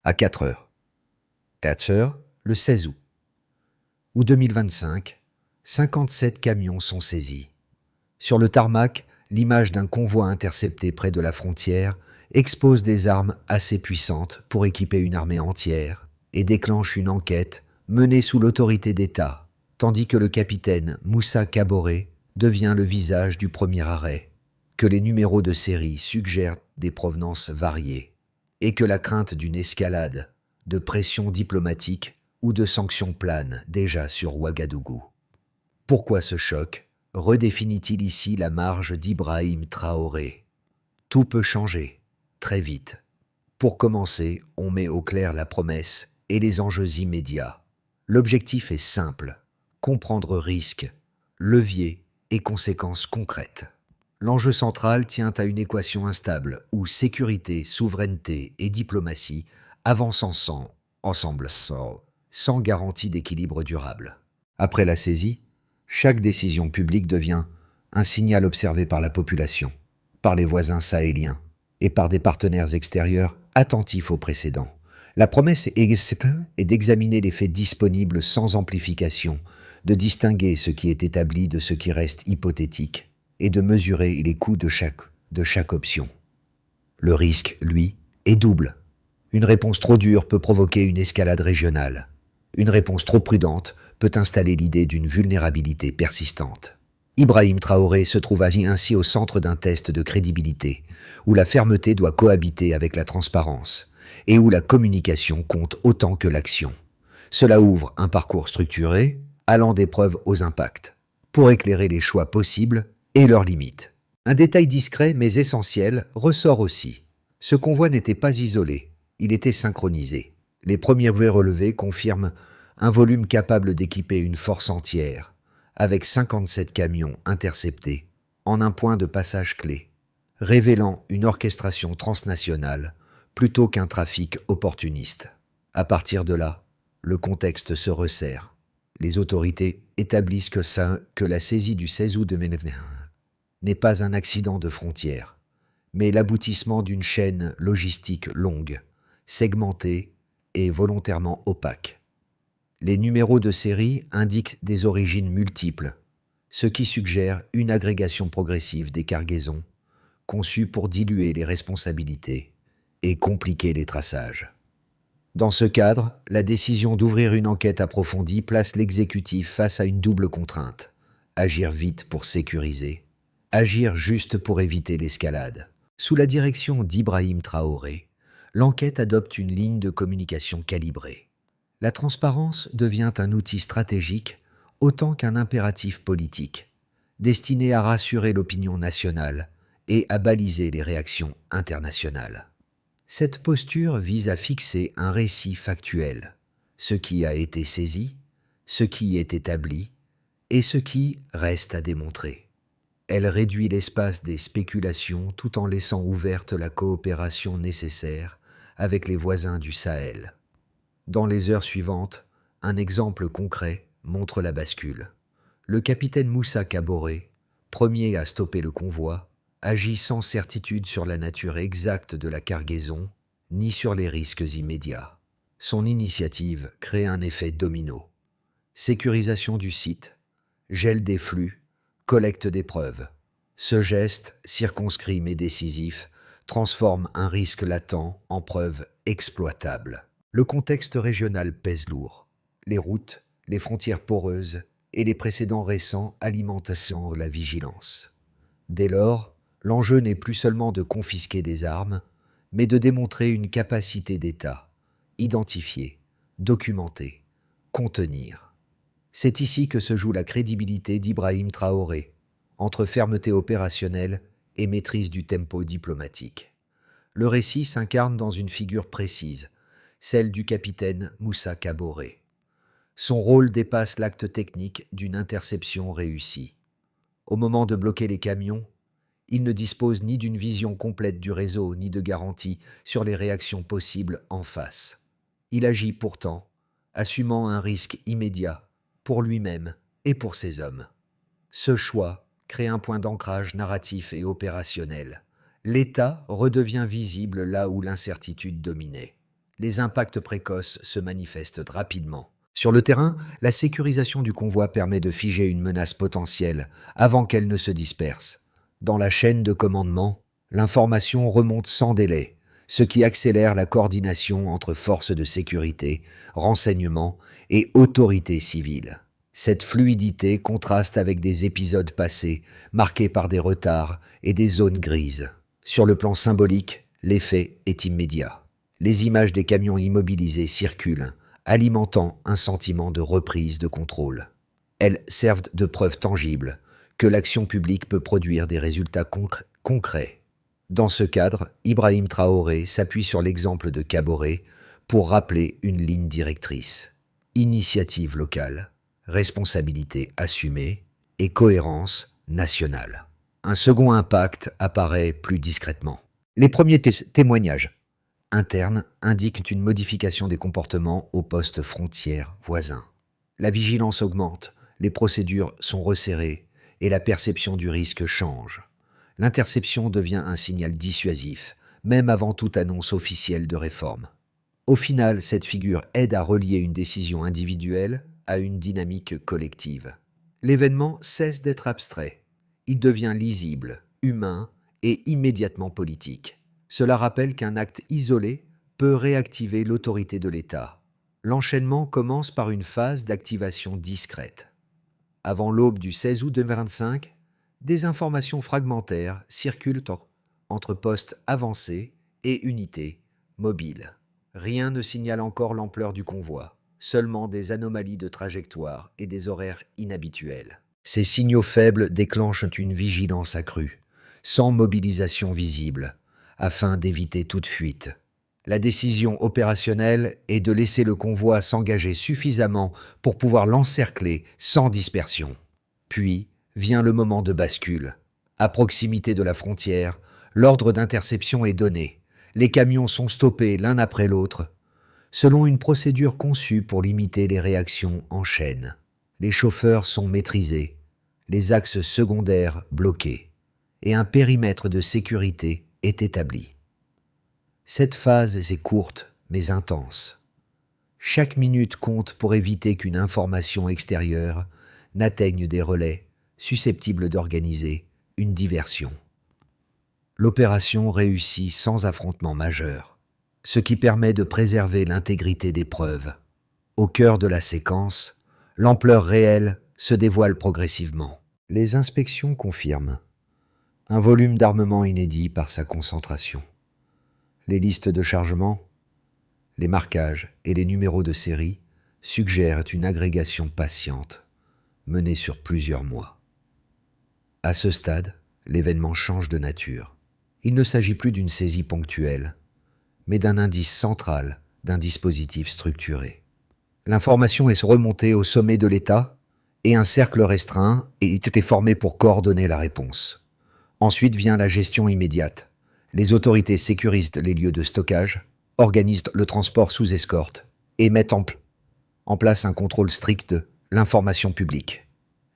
à 4 heures. 4 heures, le 16 août. Août 2025, 57 camions sont saisis. Sur le tarmac, l'image d'un convoi intercepté près de la frontière expose des armes assez puissantes pour équiper une armée entière et déclenche une enquête menée sous l'autorité d'État, tandis que le capitaine Moussa Kaboré devient le visage du premier arrêt, que les numéros de série suggèrent des provenances variées et que la crainte d'une escalade, de pression diplomatique ou de sanctions plane déjà sur Ouagadougou. Pourquoi ce choc redéfinit-il ici la marge d'Ibrahim Traoré? Tout peut changer, très vite. Pour commencer, on met au clair la promesse et les enjeux immédiats. L'objectif est simple, comprendre risques, leviers et conséquences concrètes. L'enjeu central tient à une équation instable où sécurité, souveraineté et diplomatie avancent ensemble sans garantie d'équilibre durable. Après la saisie, chaque décision publique devient un signal observé par la population, par les voisins sahéliens et par des partenaires extérieurs attentifs aux précédents. La promesse est d'examiner les faits disponibles sans amplification, de distinguer ce qui est établi de ce qui reste hypothétique et de mesurer les coûts de chaque option. Le risque, lui, est double. Une réponse trop dure peut provoquer une escalade régionale. Une réponse trop prudente peut installer l'idée d'une vulnérabilité persistante. Ibrahim Traoré se trouve ainsi au centre d'un test de crédibilité, où la fermeté doit cohabiter avec la transparence, et où la communication compte autant que l'action. Cela ouvre un parcours structuré, allant des preuves aux impacts, pour éclairer les choix possibles et leurs limites. Un détail discret mais essentiel ressort aussi. Ce convoi n'était pas isolé, il était synchronisé. Les premiers relevés confirment un volume capable d'équiper une force entière, avec 57 camions interceptés en un point de passage clé, révélant une orchestration transnationale plutôt qu'un trafic opportuniste. À partir de là, le contexte se resserre. Les autorités établissent que la saisie du 16 août 2021 n'est pas un accident de frontière, mais l'aboutissement d'une chaîne logistique longue, segmentée et volontairement opaque. Les numéros de série indiquent des origines multiples, ce qui suggère une agrégation progressive des cargaisons, conçue pour diluer les responsabilités et compliquer les traçages. Dans ce cadre, la décision d'ouvrir une enquête approfondie place l'exécutif face à une double contrainte: agir vite pour sécuriser, agir juste pour éviter l'escalade. Sous la direction d'Ibrahim Traoré, l'enquête adopte une ligne de communication calibrée. La transparence devient un outil stratégique autant qu'un impératif politique, destiné à rassurer l'opinion nationale et à baliser les réactions internationales. Cette posture vise à fixer un récit factuel, ce qui a été saisi, ce qui est établi et ce qui reste à démontrer. Elle réduit l'espace des spéculations tout en laissant ouverte la coopération nécessaire avec les voisins du Sahel. Dans les heures suivantes, un exemple concret montre la bascule. Le capitaine Moussa Kaboré, premier à stopper le convoi, agit sans certitude sur la nature exacte de la cargaison, ni sur les risques immédiats. Son initiative crée un effet domino. Sécurisation du site, gel des flux, collecte des preuves. Ce geste, circonscrit mais décisif, transforme un risque latent en preuve exploitable. Le contexte régional pèse lourd. Les routes, les frontières poreuses et les précédents récents alimentent la vigilance. Dès lors, l'enjeu n'est plus seulement de confisquer des armes, mais de démontrer une capacité d'État, identifier, documenter, contenir. C'est ici que se joue la crédibilité d'Ibrahim Traoré, entre fermeté opérationnelle et maîtrise du tempo diplomatique. Le récit s'incarne dans une figure précise, celle du capitaine Moussa Kaboré. Son rôle dépasse l'acte technique d'une interception réussie. Au moment de bloquer les camions, il ne dispose ni d'une vision complète du réseau, ni de garantie sur les réactions possibles en face. Il agit pourtant, assumant un risque immédiat pour lui-même et pour ses hommes. Ce choix crée un point d'ancrage narratif et opérationnel. L'État redevient visible là où l'incertitude dominait. Les impacts précoces se manifestent rapidement. Sur le terrain, la sécurisation du convoi permet de figer une menace potentielle avant qu'elle ne se disperse. Dans la chaîne de commandement, l'information remonte sans délai, ce qui accélère la coordination entre forces de sécurité, renseignements et autorités civiles. Cette fluidité contraste avec des épisodes passés marqués par des retards et des zones grises. Sur le plan symbolique, l'effet est immédiat. Les images des camions immobilisés circulent, alimentant un sentiment de reprise de contrôle. Elles servent de preuve tangible que l'action publique peut produire des résultats concrets. Dans ce cadre, Ibrahim Traoré s'appuie sur l'exemple de Kaboré pour rappeler une ligne directrice. Initiative locale, responsabilité assumée et cohérence nationale. Un second impact apparaît plus discrètement. Les premiers témoignages internes indiquent une modification des comportements aux postes frontières voisins. La vigilance augmente, les procédures sont resserrées et la perception du risque change. L'interception devient un signal dissuasif, même avant toute annonce officielle de réforme. Au final, cette figure aide à relier une décision individuelle à une dynamique collective. L'événement cesse d'être abstrait. Il devient lisible, humain et immédiatement politique. Cela rappelle qu'un acte isolé peut réactiver l'autorité de l'État. L'enchaînement commence par une phase d'activation discrète. Avant l'aube du 16 août 2025, des informations fragmentaires circulent entre postes avancés et unités mobiles. Rien ne signale encore l'ampleur du convoi, seulement des anomalies de trajectoire et des horaires inhabituels. Ces signaux faibles déclenchent une vigilance accrue, sans mobilisation visible, afin d'éviter toute fuite. La décision opérationnelle est de laisser le convoi s'engager suffisamment pour pouvoir l'encercler sans dispersion. Puis vient le moment de bascule. À proximité de la frontière, l'ordre d'interception est donné. Les camions sont stoppés l'un après l'autre, selon une procédure conçue pour limiter les réactions en chaîne. Les chauffeurs sont maîtrisés, les axes secondaires bloqués, et un périmètre de sécurité est établi. Cette phase est courte mais intense. Chaque minute compte pour éviter qu'une information extérieure n'atteigne des relais susceptibles d'organiser une diversion. L'opération réussit sans affrontement majeur, ce qui permet de préserver l'intégrité des preuves. Au cœur de la séquence, l'ampleur réelle se dévoile progressivement. Les inspections confirment un volume d'armement inédit par sa concentration. Les listes de chargement, les marquages et les numéros de série suggèrent une agrégation patiente, menée sur plusieurs mois. À ce stade, l'événement change de nature. Il ne s'agit plus d'une saisie ponctuelle, mais d'un indice central d'un dispositif structuré. L'information est remontée au sommet de l'État et un cercle restreint a été formé pour coordonner la réponse. Ensuite vient la gestion immédiate. Les autorités sécurisent les lieux de stockage, organisent le transport sous escorte et mettent en place un contrôle strict de l'information publique.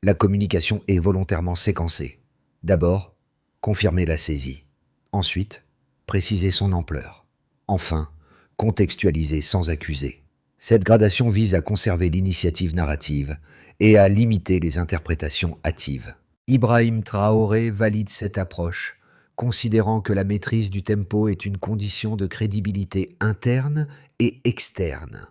La communication est volontairement séquencée. D'abord, confirmer la saisie. Ensuite, préciser son ampleur. Enfin, contextualiser sans accuser. Cette gradation vise à conserver l'initiative narrative et à limiter les interprétations hâtives. Ibrahim Traoré valide cette approche, considérant que la maîtrise du tempo est une condition de crédibilité interne et externe.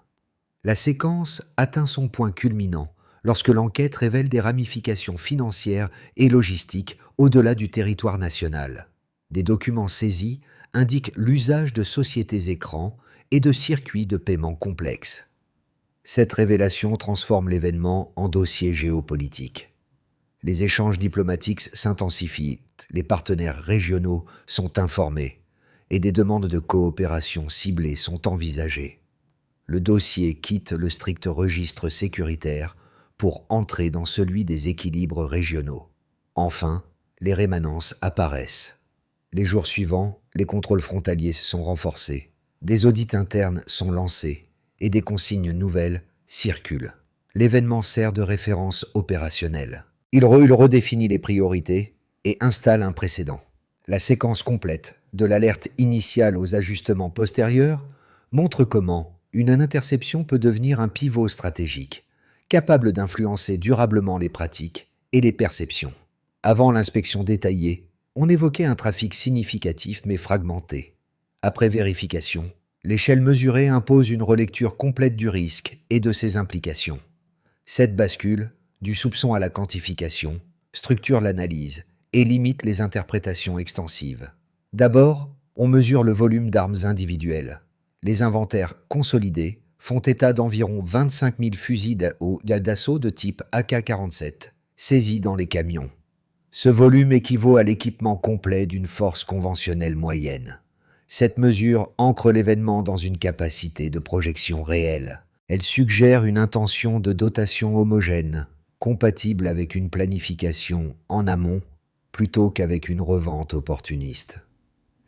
La séquence atteint son point culminant lorsque l'enquête révèle des ramifications financières et logistiques au-delà du territoire national. Des documents saisis indiquent l'usage de sociétés écrans et de circuits de paiement complexes. Cette révélation transforme l'événement en dossier géopolitique. Les échanges diplomatiques s'intensifient, les partenaires régionaux sont informés et des demandes de coopération ciblées sont envisagées. Le dossier quitte le strict registre sécuritaire pour entrer dans celui des équilibres régionaux. Enfin, les rémanences apparaissent. Les jours suivants, les contrôles frontaliers se sont renforcés, des audits internes sont lancés et des consignes nouvelles circulent. L'événement sert de référence opérationnelle. Il redéfinit les priorités et installe un précédent. La séquence complète, de l'alerte initiale aux ajustements postérieurs, montre comment une interception peut devenir un pivot stratégique, capable d'influencer durablement les pratiques et les perceptions. Avant l'inspection détaillée, on évoquait un trafic significatif mais fragmenté. Après vérification, l'échelle mesurée impose une relecture complète du risque et de ses implications. Cette bascule, du soupçon à la quantification, structure l'analyse et limite les interprétations extensives. D'abord, on mesure le volume d'armes individuelles. Les inventaires consolidés font état d'environ 25 000 fusils d'assaut de type AK-47 saisis dans les camions. Ce volume équivaut à l'équipement complet d'une force conventionnelle moyenne. Cette mesure ancre l'événement dans une capacité de projection réelle. Elle suggère une intention de dotation homogène, compatible avec une planification en amont, plutôt qu'avec une revente opportuniste.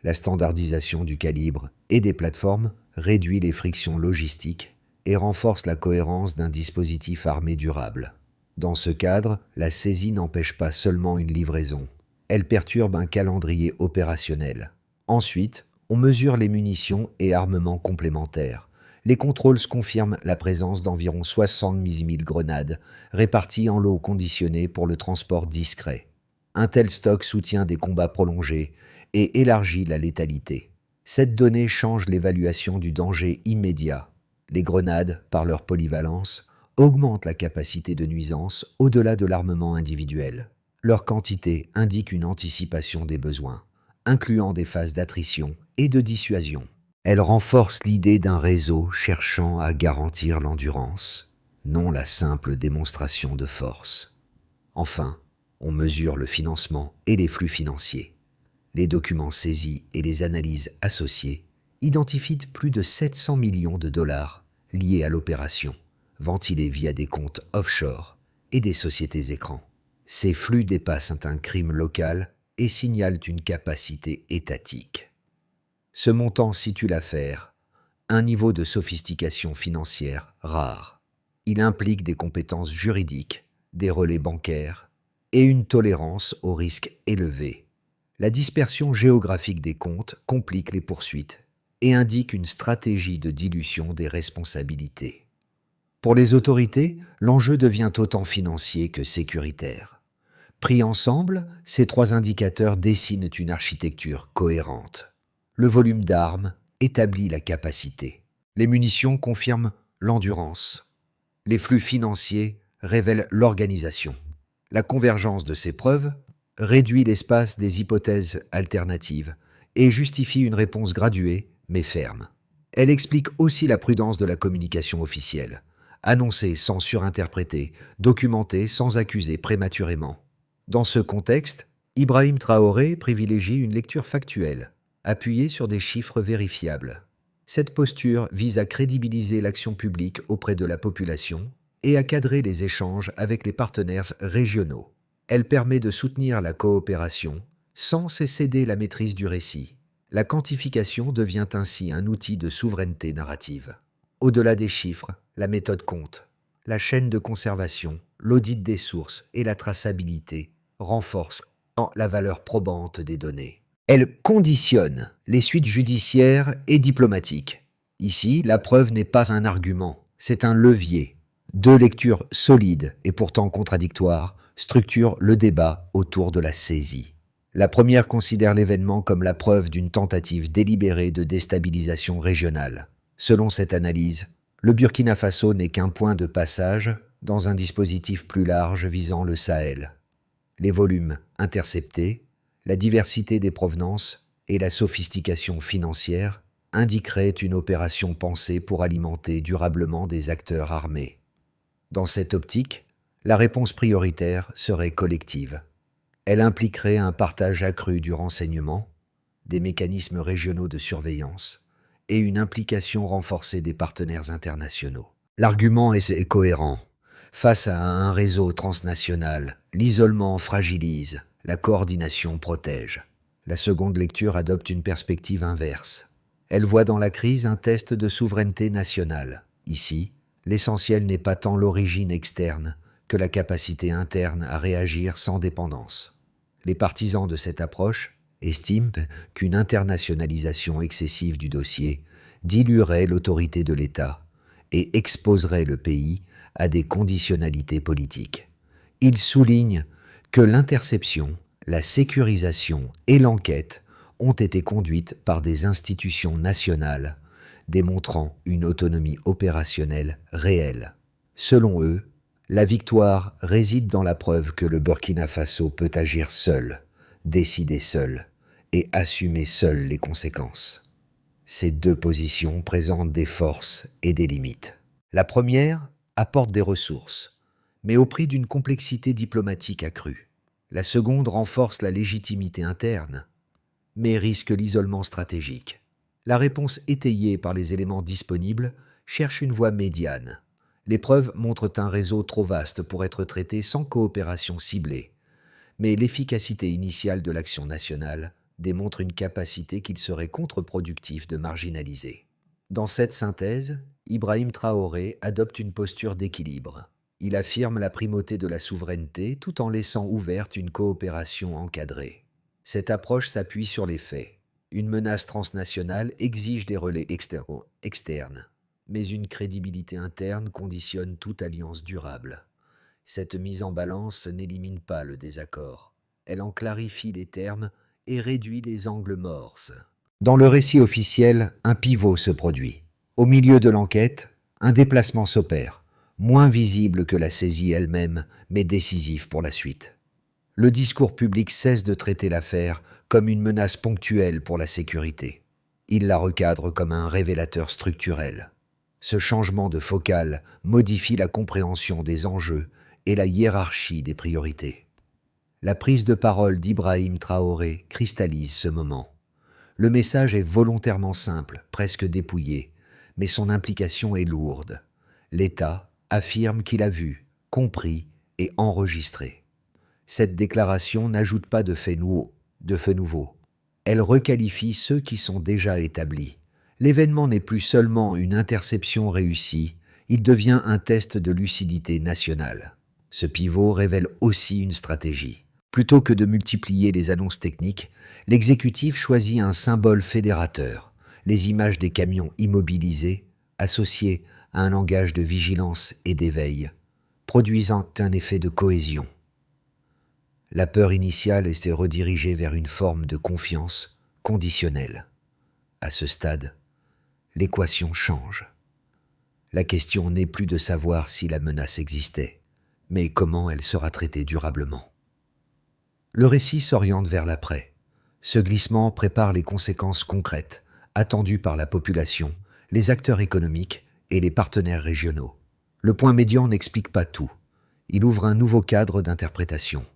La standardisation du calibre et des plateformes réduit les frictions logistiques et renforce la cohérence d'un dispositif armé durable. Dans ce cadre, la saisie n'empêche pas seulement une livraison, elle perturbe un calendrier opérationnel. Ensuite, on mesure les munitions et armements complémentaires. Les contrôles confirment la présence d'environ 70 000 grenades, réparties en lots conditionnés pour le transport discret. Un tel stock soutient des combats prolongés et élargit la létalité. Cette donnée change l'évaluation du danger immédiat. Les grenades, par leur polyvalence, augmentent la capacité de nuisance au-delà de l'armement individuel. Leur quantité indique une anticipation des besoins, incluant des phases d'attrition et de dissuasion. Elle renforce l'idée d'un réseau cherchant à garantir l'endurance, non la simple démonstration de force. Enfin, on mesure le financement et les flux financiers. Les documents saisis et les analyses associées identifient plus de 700 millions de dollars liés à l'opération, ventilés via des comptes offshore et des sociétés écrans. Ces flux dépassent un crime local et signalent une capacité étatique. Ce montant situe l'affaire à un niveau de sophistication financière rare. Il implique des compétences juridiques, des relais bancaires et une tolérance au risque élevé. La dispersion géographique des comptes complique les poursuites et indique une stratégie de dilution des responsabilités. Pour les autorités, l'enjeu devient autant financier que sécuritaire. Pris ensemble, ces trois indicateurs dessinent une architecture cohérente. Le volume d'armes établit la capacité. Les munitions confirment l'endurance. Les flux financiers révèlent l'organisation. La convergence de ces preuves réduit l'espace des hypothèses alternatives et justifie une réponse graduée mais ferme. Elle explique aussi la prudence de la communication officielle. Annoncer sans surinterpréter, documenter sans accuser prématurément. Dans ce contexte, Ibrahim Traoré privilégie une lecture factuelle, appuyée sur des chiffres vérifiables. Cette posture vise à crédibiliser l'action publique auprès de la population et à cadrer les échanges avec les partenaires régionaux. Elle permet de soutenir la coopération sans céder la maîtrise du récit. La quantification devient ainsi un outil de souveraineté narrative. Au-delà des chiffres, la méthode compte. La chaîne de conservation, l'audit des sources et la traçabilité renforcent la valeur probante des données. Elle conditionne les suites judiciaires et diplomatiques. Ici, la preuve n'est pas un argument, c'est un levier. Deux lectures solides et pourtant contradictoires structurent le débat autour de la saisie. La première considère l'événement comme la preuve d'une tentative délibérée de déstabilisation régionale. Selon cette analyse, le Burkina Faso n'est qu'un point de passage dans un dispositif plus large visant le Sahel. Les volumes interceptés, la diversité des provenances et la sophistication financière indiqueraient une opération pensée pour alimenter durablement des acteurs armés. Dans cette optique, la réponse prioritaire serait collective. Elle impliquerait un partage accru du renseignement, des mécanismes régionaux de surveillance et une implication renforcée des partenaires internationaux. L'argument est cohérent. Face à un réseau transnational, l'isolement fragilise, la coordination protège. La seconde lecture adopte une perspective inverse. Elle voit dans la crise un test de souveraineté nationale. Ici, l'essentiel n'est pas tant l'origine externe que la capacité interne à réagir sans dépendance. Les partisans de cette approche estiment qu'une internationalisation excessive du dossier diluerait l'autorité de l'État et exposerait le pays à des conditionnalités politiques. Il souligne que l'interception, la sécurisation et l'enquête ont été conduites par des institutions nationales, démontrant une autonomie opérationnelle réelle. Selon eux, la victoire réside dans la preuve que le Burkina Faso peut agir seul, décider seul et assumer seul les conséquences. Ces deux positions présentent des forces et des limites. La première apporte des ressources, mais au prix d'une complexité diplomatique accrue. La seconde renforce la légitimité interne, mais risque l'isolement stratégique. La réponse étayée par les éléments disponibles cherche une voie médiane. Les preuves montrent un réseau trop vaste pour être traité sans coopération ciblée, mais l'efficacité initiale de l'action nationale démontre une capacité qu'il serait contre-productif de marginaliser. Dans cette synthèse, Ibrahim Traoré adopte une posture d'équilibre. Il affirme la primauté de la souveraineté tout en laissant ouverte une coopération encadrée. Cette approche s'appuie sur les faits. Une menace transnationale exige des relais externes, mais une crédibilité interne conditionne toute alliance durable. Cette mise en balance n'élimine pas le désaccord. Elle en clarifie les termes et réduit les angles morses. Dans le récit officiel, un pivot se produit. Au milieu de l'enquête, un déplacement s'opère, moins visible que la saisie elle-même, mais décisif pour la suite. Le discours public cesse de traiter l'affaire comme une menace ponctuelle pour la sécurité. Il la recadre comme un révélateur structurel. Ce changement de focale modifie la compréhension des enjeux et la hiérarchie des priorités. La prise de parole d'Ibrahim Traoré cristallise ce moment. Le message est volontairement simple, presque dépouillé, mais son implication est lourde. L'État affirme qu'il a vu, compris et enregistré. Cette déclaration n'ajoute pas de faits nouveaux. Elle requalifie ceux qui sont déjà établis. L'événement n'est plus seulement une interception réussie, il devient un test de lucidité nationale. Ce pivot révèle aussi une stratégie. Plutôt que de multiplier les annonces techniques, l'exécutif choisit un symbole fédérateur, les images des camions immobilisés, associées à un langage de vigilance et d'éveil, produisant un effet de cohésion. La peur initiale s'est redirigée vers une forme de confiance conditionnelle. À ce stade, l'équation change. La question n'est plus de savoir si la menace existait, mais comment elle sera traitée durablement. Le récit s'oriente vers l'après. Ce glissement prépare les conséquences concrètes, attendues par la population, les acteurs économiques et les partenaires régionaux. Le point médian n'explique pas tout. Il ouvre un nouveau cadre d'interprétation.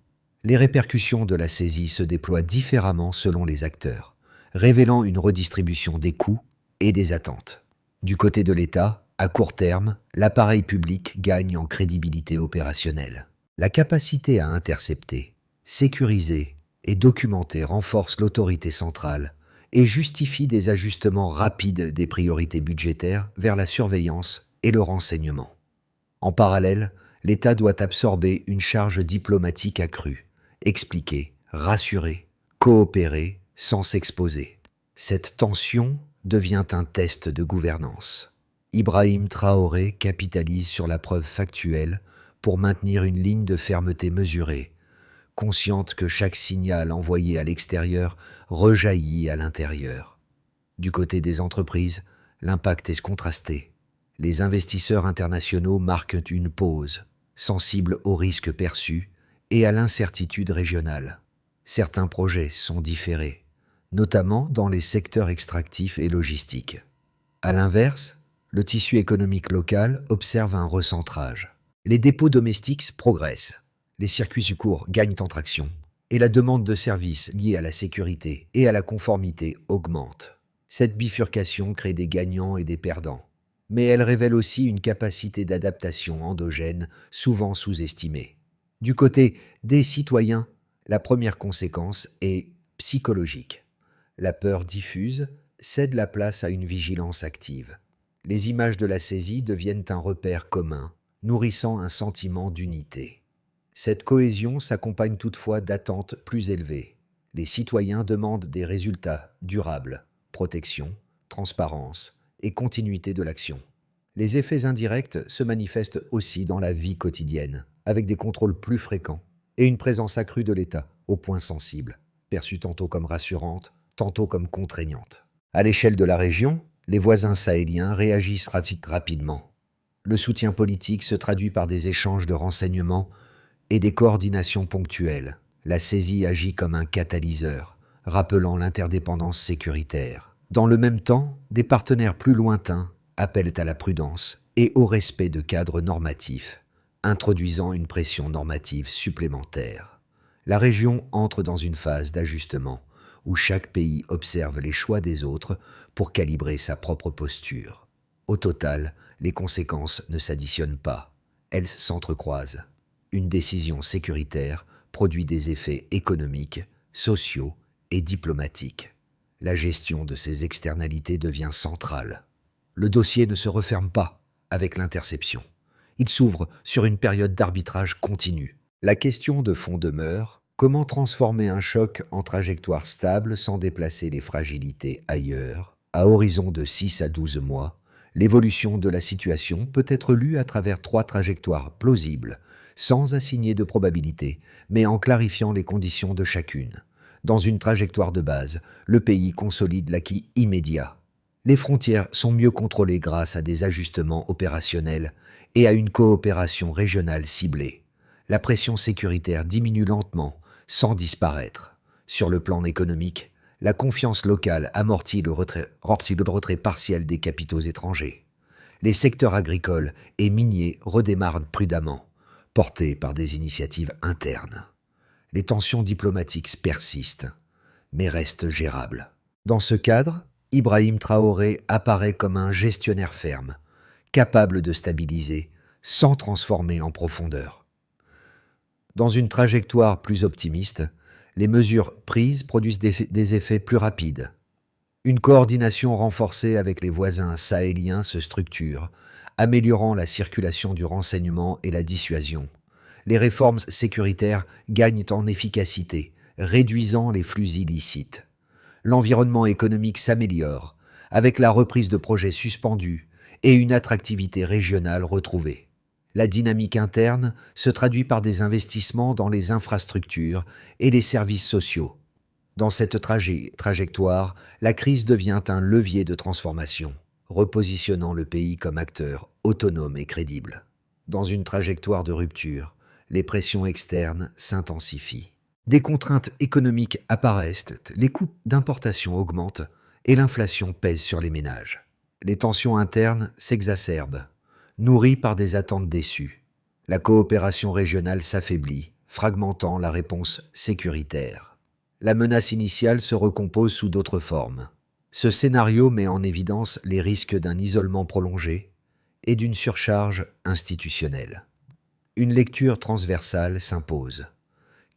Les répercussions de la saisie se déploient différemment selon les acteurs, révélant une redistribution des coûts et des attentes. Du côté de l'État, à court terme, l'appareil public gagne en crédibilité opérationnelle. La capacité à intercepter, sécuriser et documenter renforce l'autorité centrale et justifie des ajustements rapides des priorités budgétaires vers la surveillance et le renseignement. En parallèle, l'État doit absorber une charge diplomatique accrue, expliquer, rassurer, coopérer sans s'exposer. Cette tension devient un test de gouvernance. Ibrahim Traoré capitalise sur la preuve factuelle pour maintenir une ligne de fermeté mesurée, consciente que chaque signal envoyé à l'extérieur rejaillit à l'intérieur. Du côté des entreprises, l'impact est contrasté. Les investisseurs internationaux marquent une pause, sensibles aux risques perçus et à l'incertitude régionale. Certains projets sont différés, notamment dans les secteurs extractifs et logistiques. À l'inverse, le tissu économique local observe un recentrage. Les dépôts domestiques progressent. Les circuits courts gagnent en traction et la demande de services liés à la sécurité et à la conformité augmente. Cette bifurcation crée des gagnants et des perdants, mais elle révèle aussi une capacité d'adaptation endogène souvent sous-estimée. Du côté des citoyens, la première conséquence est psychologique. La peur diffuse cède la place à une vigilance active. Les images de la saisie deviennent un repère commun, nourrissant un sentiment d'unité. Cette cohésion s'accompagne toutefois d'attentes plus élevées. Les citoyens demandent des résultats durables, protection, transparence et continuité de l'action. Les effets indirects se manifestent aussi dans la vie quotidienne, avec des contrôles plus fréquents et une présence accrue de l'État, au point sensible, perçue tantôt comme rassurante, tantôt comme contraignante. À l'échelle de la région, les voisins sahéliens réagissent rapidement. Le soutien politique se traduit par des échanges de renseignements et des coordinations ponctuelles. La saisie agit comme un catalyseur, rappelant l'interdépendance sécuritaire. Dans le même temps, des partenaires plus lointains appellent à la prudence et au respect de cadres normatifs, introduisant une pression normative supplémentaire. La région entre dans une phase d'ajustement où chaque pays observe les choix des autres pour calibrer sa propre posture. Au total, les conséquences ne s'additionnent pas, elles s'entrecroisent. Une décision sécuritaire produit des effets économiques, sociaux et diplomatiques. La gestion de ces externalités devient centrale. Le dossier ne se referme pas avec l'interception. Il s'ouvre sur une période d'arbitrage continu. La question de fond demeure: comment transformer un choc en trajectoire stable sans déplacer les fragilités ailleurs? À horizon de 6 à 12 mois, l'évolution de la situation peut être lue à travers 3 trajectoires plausibles, sans assigner de probabilité, mais en clarifiant les conditions de chacune. Dans une trajectoire de base, le pays consolide l'acquis immédiat. Les frontières sont mieux contrôlées grâce à des ajustements opérationnels et à une coopération régionale ciblée. La pression sécuritaire diminue lentement, sans disparaître. Sur le plan économique, la confiance locale amortit le retrait partiel des capitaux étrangers. Les secteurs agricoles et miniers redémarrent prudemment, portés par des initiatives internes. Les tensions diplomatiques persistent, mais restent gérables. Dans ce cadre, Ibrahim Traoré apparaît comme un gestionnaire ferme, capable de stabiliser sans transformer en profondeur. Dans une trajectoire plus optimiste, les mesures prises produisent des effets plus rapides. Une coordination renforcée avec les voisins sahéliens se structure, améliorant la circulation du renseignement et la dissuasion. Les réformes sécuritaires gagnent en efficacité, réduisant les flux illicites. L'environnement économique s'améliore, avec la reprise de projets suspendus et une attractivité régionale retrouvée. La dynamique interne se traduit par des investissements dans les infrastructures et les services sociaux. Dans cette trajectoire, la crise devient un levier de transformation, repositionnant le pays comme acteur autonome et crédible. Dans une trajectoire de rupture, les pressions externes s'intensifient. Des contraintes économiques apparaissent, les coûts d'importation augmentent et l'inflation pèse sur les ménages. Les tensions internes s'exacerbent, nourries par des attentes déçues. La coopération régionale s'affaiblit, fragmentant la réponse sécuritaire. La menace initiale se recompose sous d'autres formes. Ce scénario met en évidence les risques d'un isolement prolongé et d'une surcharge institutionnelle. Une lecture transversale s'impose.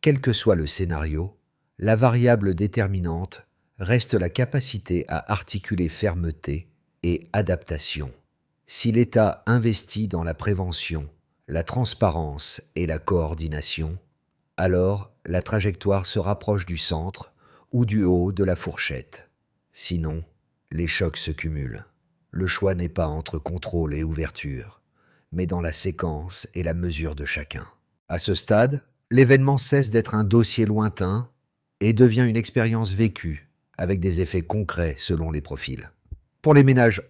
Quel que soit le scénario, la variable déterminante reste la capacité à articuler fermeté et adaptation. Si l'État investit dans la prévention, la transparence et la coordination, alors la trajectoire se rapproche du centre ou du haut de la fourchette. Sinon, les chocs se cumulent. Le choix n'est pas entre contrôle et ouverture, mais dans la séquence et la mesure de chacun. À ce stade, l'événement cesse d'être un dossier lointain et devient une expérience vécue, avec des effets concrets selon les profils. Pour les ménages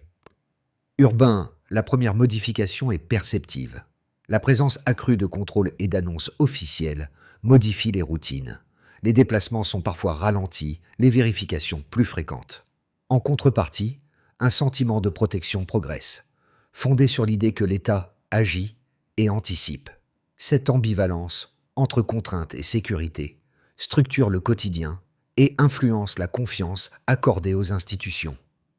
urbains, la première modification est perceptive. La présence accrue de contrôles et d'annonces officielles modifie les routines. Les déplacements sont parfois ralentis, les vérifications plus fréquentes. En contrepartie, un sentiment de protection progresse, fondé sur l'idée que l'État agit et anticipe. Cette ambivalence entre contrainte et sécurité structure le quotidien et influence la confiance accordée aux institutions.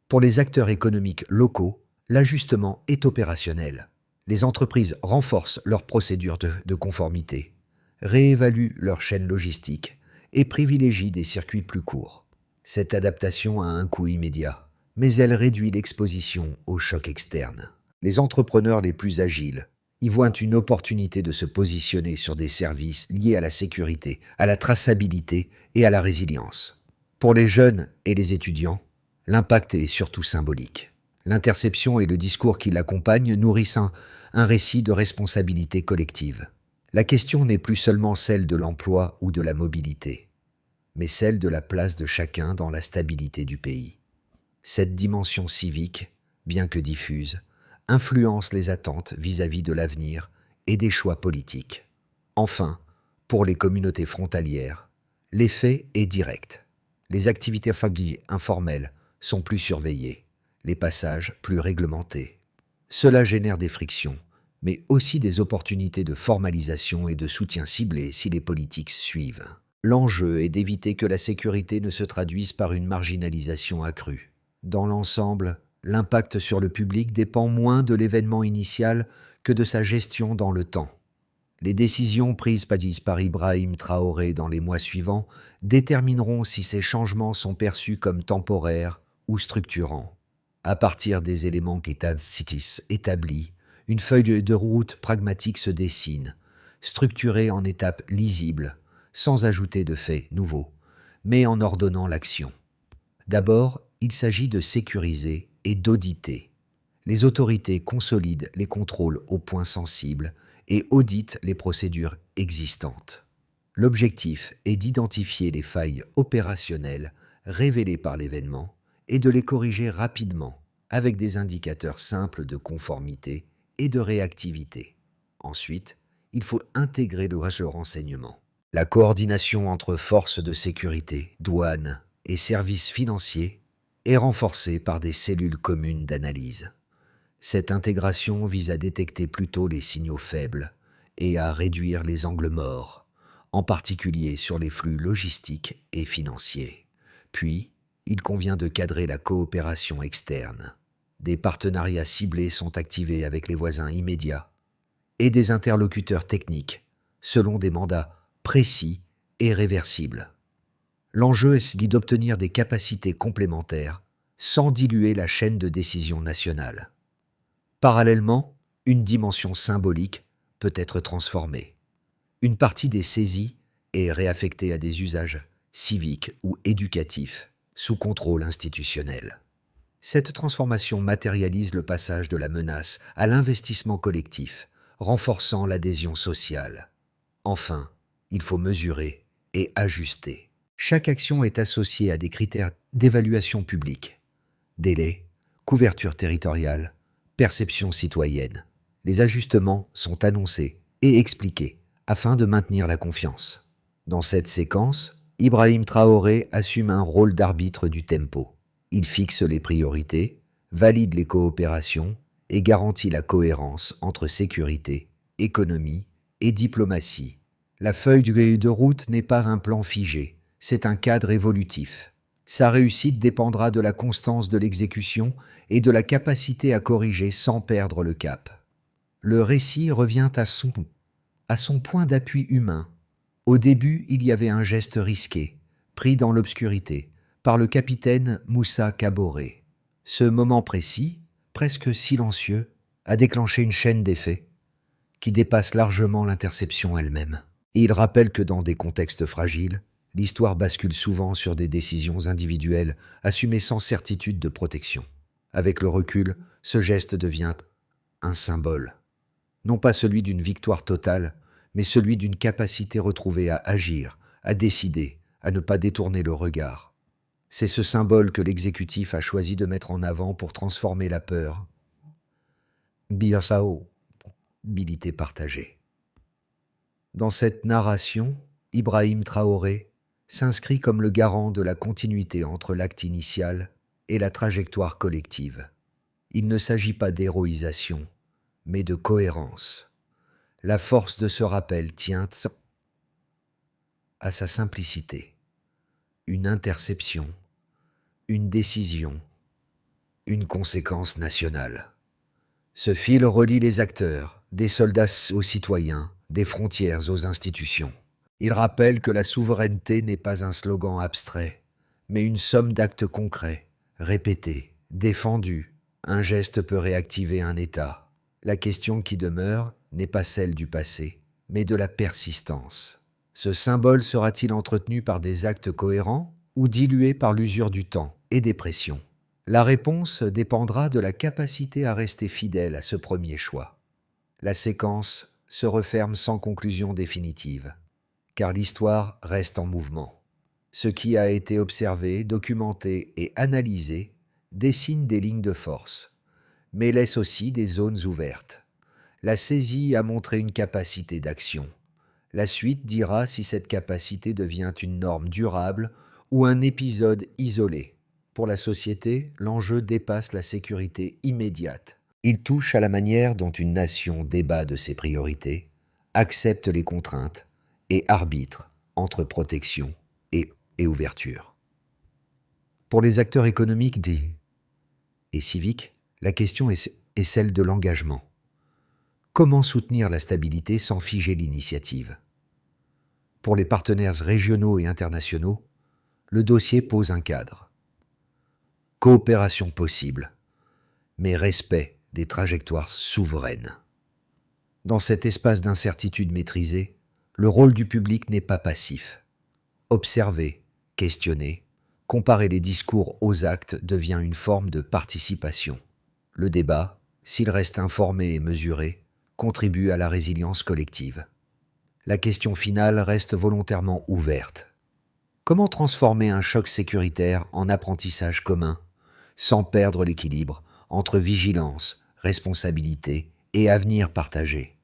Pour les acteurs économiques locaux, l'ajustement est opérationnel. Les entreprises renforcent leurs procédures de conformité, réévaluent leur chaîne logistique et privilégient des circuits plus courts. Cette adaptation a un coût immédiat, mais elle réduit l'exposition aux chocs externes. Les entrepreneurs les plus agiles y voient une opportunité de se positionner sur des services liés à la sécurité, à la traçabilité et à la résilience. Pour les jeunes et les étudiants, l'impact est surtout symbolique. L'interception et le discours qui l'accompagnent nourrissent un récit de responsabilité collective. La question n'est plus seulement celle de l'emploi ou de la mobilité, mais celle de la place de chacun dans la stabilité du pays. Cette dimension civique, bien que diffuse, influence les attentes vis-à-vis de l'avenir et des choix politiques. Enfin, pour les communautés frontalières, l'effet est direct. Les activités informelles sont plus surveillées, les passages plus réglementés. Cela génère des frictions, mais aussi des opportunités de formalisation et de soutien ciblé si les politiques suivent. L'enjeu est d'éviter que la sécurité ne se traduise par une marginalisation accrue. Dans l'ensemble, l'impact sur le public dépend moins de l'événement initial que de sa gestion dans le temps. Les décisions prises par Ibrahim Traoré dans les mois suivants détermineront si ces changements sont perçus comme temporaires ou structurants. À partir des éléments qu'État-Citis établit, une feuille de route pragmatique se dessine, structurée en étapes lisibles, sans ajouter de faits nouveaux, mais en ordonnant l'action. D'abord, il s'agit de sécuriser et d'auditer. Les autorités consolident les contrôles aux points sensibles et auditent les procédures existantes. L'objectif est d'identifier les failles opérationnelles révélées par l'événement et de les corriger rapidement avec des indicateurs simples de conformité et de réactivité. Ensuite, il faut intégrer le renseignement. La coordination entre forces de sécurité, douanes et services financiers est renforcée par des cellules communes d'analyse. Cette intégration vise à détecter plutôt les signaux faibles et à réduire les angles morts, en particulier sur les flux logistiques et financiers. Puis, il convient de cadrer la coopération externe. Des partenariats ciblés sont activés avec les voisins immédiats et des interlocuteurs techniques selon des mandats précis et réversibles. L'enjeu est d'obtenir des capacités complémentaires sans diluer la chaîne de décision nationale. Parallèlement, une dimension symbolique peut être transformée. Une partie des saisies est réaffectée à des usages civiques ou éducatifs sous contrôle institutionnel. Cette transformation matérialise le passage de la menace à l'investissement collectif, renforçant l'adhésion sociale. Enfin, il faut mesurer et ajuster. Chaque action est associée à des critères d'évaluation publique. Délai, couverture territoriale, perception citoyenne. Les ajustements sont annoncés et expliqués afin de maintenir la confiance. Dans cette séquence, Ibrahim Traoré assume un rôle d'arbitre du tempo. Il fixe les priorités, valide les coopérations et garantit la cohérence entre sécurité, économie et diplomatie. La feuille de route n'est pas un plan figé, c'est un cadre évolutif. Sa réussite dépendra de la constance de l'exécution et de la capacité à corriger sans perdre le cap. Le récit revient à son point d'appui humain. Au début, il y avait un geste risqué, pris dans l'obscurité, par le capitaine Moussa Kaboré. Ce moment précis, presque silencieux, a déclenché une chaîne d'effets qui dépasse largement l'interception elle-même. Et il rappelle que dans des contextes fragiles, l'histoire bascule souvent sur des décisions individuelles assumées sans certitude de protection. Avec le recul, ce geste devient un symbole. Non pas celui d'une victoire totale, mais celui d'une capacité retrouvée à agir, à décider, à ne pas détourner le regard. C'est ce symbole que l'exécutif a choisi de mettre en avant pour transformer la peur. Biasao, habilité partagée. Dans cette narration, Ibrahim Traoré s'inscrit comme le garant de la continuité entre l'acte initial et la trajectoire collective. Il ne s'agit pas d'héroïsation, mais de cohérence. La force de ce rappel tient à sa simplicité. Une interception, une décision, une conséquence nationale. Ce fil relie les acteurs, des soldats aux citoyens, des frontières aux institutions. Il rappelle que la souveraineté n'est pas un slogan abstrait, mais une somme d'actes concrets, répétés, défendus. Un geste peut réactiver un État. La question qui demeure n'est pas celle du passé, mais de la persistance. Ce symbole sera-t-il entretenu par des actes cohérents ou dilué par l'usure du temps et des pressions ? La réponse dépendra de la capacité à rester fidèle à ce premier choix. La séquence se referme sans conclusion définitive, car l'histoire reste en mouvement. Ce qui a été observé, documenté et analysé dessine des lignes de force, mais laisse aussi des zones ouvertes. La saisie a montré une capacité d'action. La suite dira si cette capacité devient une norme durable ou un épisode isolé. Pour la société, l'enjeu dépasse la sécurité immédiate. Il touche à la manière dont une nation débat de ses priorités, accepte les contraintes et arbitre entre protection et ouverture. Pour les acteurs économiques et civiques, la question est celle de l'engagement. Comment soutenir la stabilité sans figer l'initiative? Pour les partenaires régionaux et internationaux, le dossier pose un cadre. Coopération possible, mais respect des trajectoires souveraines. Dans cet espace d'incertitude maîtrisée, le rôle du public n'est pas passif. Observer, questionner, comparer les discours aux actes devient une forme de participation. Le débat, s'il reste informé et mesuré, contribue à la résilience collective. La question finale reste volontairement ouverte. Comment transformer un choc sécuritaire en apprentissage commun, sans perdre l'équilibre entre vigilance, responsabilité et avenir partagé?